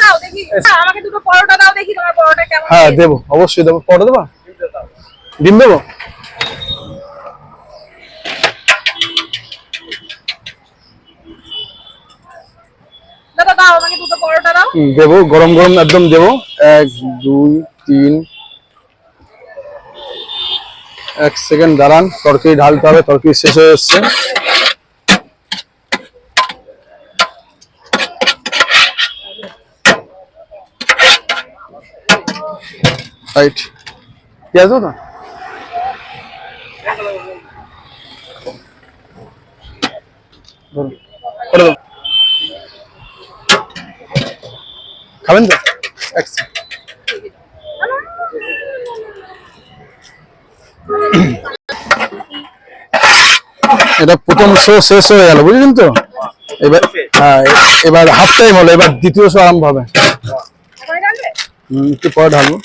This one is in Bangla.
দাও দেখি, আমাকে দুটো পরোটা দাও দেখি তোমার পরোটা কেমন। হ্যাঁ দেবো, অবশ্যই দেবো। পরোটা দেবো, ডিম দেবো। দাদা দাও আমাকে দুটো পরোটা দাও। দেবো, গরম গরম একদম দেবো। 1 2 3, 1 সেকেন্ড দাঁড়ান, তরকারি ঢালতে হবে, তরকারি শেষ হয়ে এসছে। রাইট, পেঁয়াজ দেবো না? খাবেন তো? এটা প্রথম শো শেষ হয়ে গেল, বুঝলেন তো? এবার হ্যাঁ, এবার হাফ টাইম হলো, এবার দ্বিতীয় শো আরম্ভ হবে। একটু পরে ঢালবো।